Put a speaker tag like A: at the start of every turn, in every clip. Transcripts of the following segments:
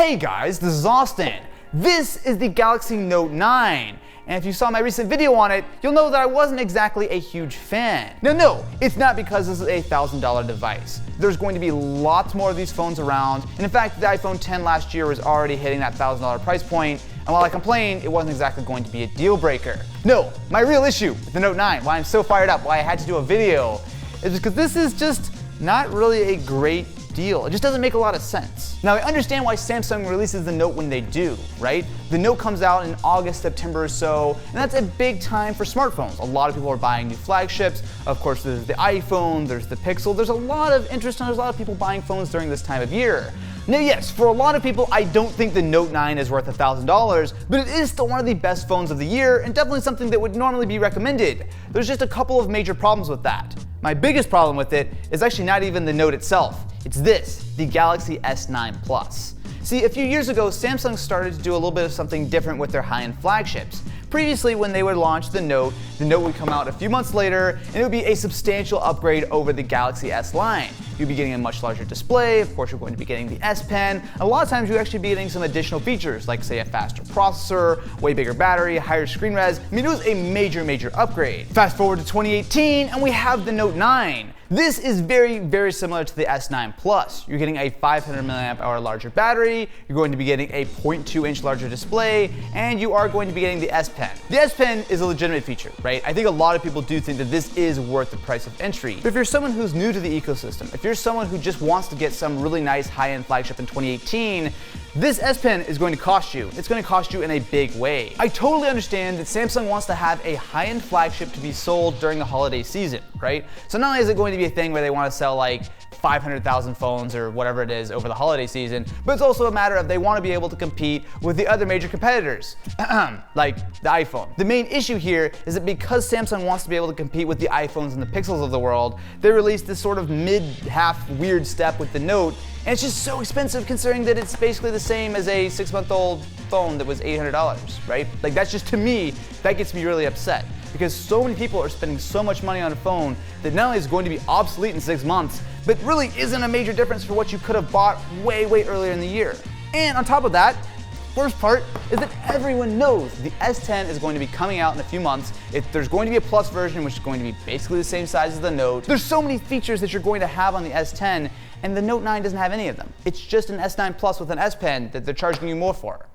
A: Hey guys, this is Austin. This is the Galaxy Note 9. And if you saw my recent video on it, you'll know that I wasn't exactly a huge fan. Now no, it's not because this is a $1,000 device. There's going to be lots more of these phones around. And in fact, the iPhone 10 last year was already hitting that $1,000 price point. And while I complained, it wasn't exactly going to be a deal breaker. No, my real issue with the Note 9, why I'm so fired up, why I had to do a video, is because this is just not really a great deal. It just doesn't make a lot of sense. Now I understand why Samsung releases the Note when they do, right? The Note comes out in August, September or so, and that's a big time for smartphones. A lot of people are buying new flagships. Of course, there's the iPhone, there's the Pixel. There's a lot of interest and there's a lot of people buying phones during this time of year. Now yes, for a lot of people, I don't think the Note 9 is worth $1,000, but it is still one of the best phones of the year and definitely something that would normally be recommended. There's just a couple of major problems with that. My biggest problem with it is actually not even the Note itself. It's this, the Galaxy S9 Plus. See, a few years ago, Samsung started to do a little bit of something different with their high-end flagships. Previously, when they would launch the Note would come out a few months later, and it would be a substantial upgrade over the Galaxy S line. You'd be getting a much larger display, of course you're going to be getting the S Pen, and a lot of times you'd actually be getting some additional features, like say a faster processor, way bigger battery, higher screen res. I mean, it was a major upgrade. Fast forward to 2018, and we have the Note 9. This is very similar to the S9 Plus. You're getting a 500 mAh larger battery, you're going to be getting a 0.2-inch larger display, and you are going to be getting the S Pen. The S Pen is a legitimate feature, right? I think a lot of people do think that this is worth the price of entry. But if you're someone who's new to the ecosystem, if you're someone who just wants to get some really nice high-end flagship in 2018, this S Pen is going to cost you. It's going to cost you in a big way. I totally understand that Samsung wants to have a high-end flagship to be sold during the holiday season, right? So not only is it going to be a thing where they want to sell like 500,000 phones or whatever it is over the holiday season, but it's also a matter of they want to be able to compete with the other major competitors, like the iPhone. The main issue here is that because Samsung wants to be able to compete with the iPhones and the Pixels of the world, they released this sort of mid-half weird step with the Note, and it's just so expensive considering that it's basically the same as a 6-month-old phone that was $800, right? Like that's just, to me, that gets me really upset. Because so many people are spending so much money on a phone that not only is going to be obsolete in 6 months, but really isn't a major difference for what you could have bought way earlier in the year. And on top of that, worst part is that everyone knows the S10 is going to be coming out in a few months. There's going to be a Plus version, which is going to be basically the same size as the Note. There's so many features that you're going to have on the S10, and the Note 9 doesn't have any of them. It's just an S9 Plus with an S Pen that they're charging you more for.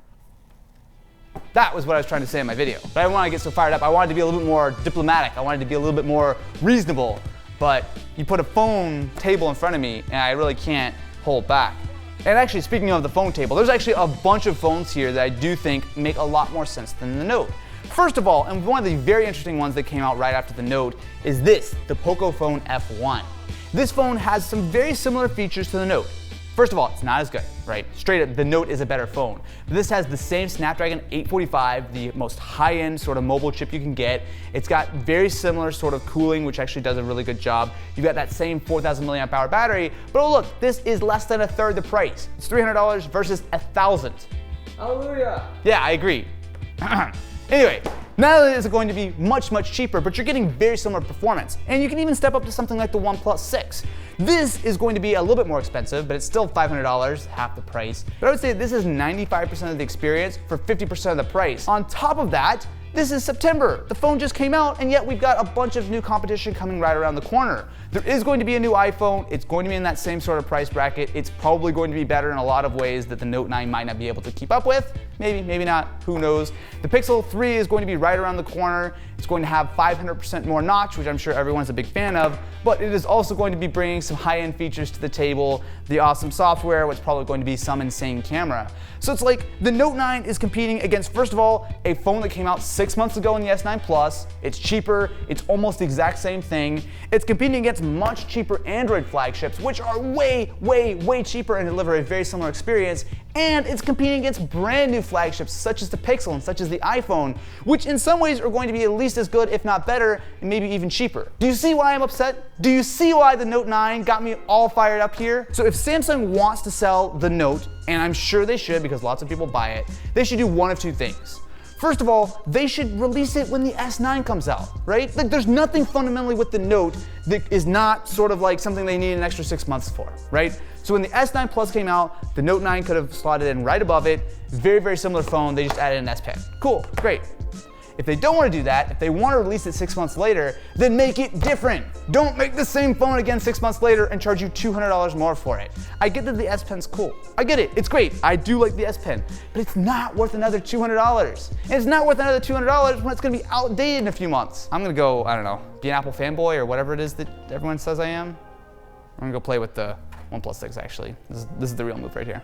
A: That was what I was trying to say in my video. But I didn't want to get so fired up. I wanted to be a little bit more diplomatic. I wanted to be a little bit more reasonable. But you put a phone table in front of me, and I really can't hold back. And actually, speaking of the phone table, there's actually a bunch of phones here that I do think make a lot more sense than the Note. First of all, and one of the very interesting ones that came out right after the Note, is this, the Pocophone F1. This phone has some very similar features to the Note. First of all, it's not as good, right? Straight up, the Note is a better phone. But this has the same Snapdragon 845, the most high-end sort of mobile chip you can get. It's got very similar sort of cooling, which actually does a really good job. You've got that same 4,000 milliamp hour battery, but oh look, this is less than a third the price. It's $300 versus $1,000.
B: Hallelujah.
A: Yeah, I agree. Anyway, not only is it going to be much cheaper, but you're getting very similar performance. And you can even step up to something like the OnePlus 6. This is going to be a little bit more expensive, but it's still $500, half the price. But I would say this is 95% of the experience for 50% of the price. On top of that, this is September. The phone just came out, and yet we've got a bunch of new competition coming right around the corner. There is going to be a new iPhone. It's going to be in that same sort of price bracket. It's probably going to be better in a lot of ways that the Note 9 might not be able to keep up with. Maybe not, who knows. The Pixel 3 is going to be right around the corner. It's going to have 500% more notch, which I'm sure everyone's a big fan of, but it is also going to be bringing some high-end features to the table, the awesome software, what's probably going to be some insane camera. So it's like the Note 9 is competing against, first of all, a phone that came out 6 months ago in the S9 Plus. It's cheaper, it's almost the exact same thing. It's competing against much cheaper Android flagships, which are way cheaper and deliver a very similar experience. And it's competing against brand new flagships such as the Pixel and such as the iPhone, which in some ways are going to be at least as good, if not better, and maybe even cheaper. Do you see why I'm upset? Do you see why the Note 9 got me all fired up here? So if Samsung wants to sell the Note, and I'm sure they should because lots of people buy it, they should do one of two things. First of all, they should release it when the S9 comes out, right? Like, there's nothing fundamentally with the Note that is not sort of like something they need an extra 6 months for, right? So when the S9 Plus came out, the Note 9 could have slotted in right above it. Very, very similar phone. They just added an S Pen. Cool, great. If they don't want to do that, if they want to release it 6 months later, then make it different. Don't make the same phone again 6 months later and charge you $200 more for it. I get that the S Pen's cool. I get it, it's great. I do like the S Pen, but it's not worth another $200. And it's not worth another $200 when it's gonna be outdated in a few months. I'm gonna go, I don't know, be an Apple fanboy or whatever it is that everyone says I am. I'm gonna go play with the OnePlus 6 actually. This is the real move right here.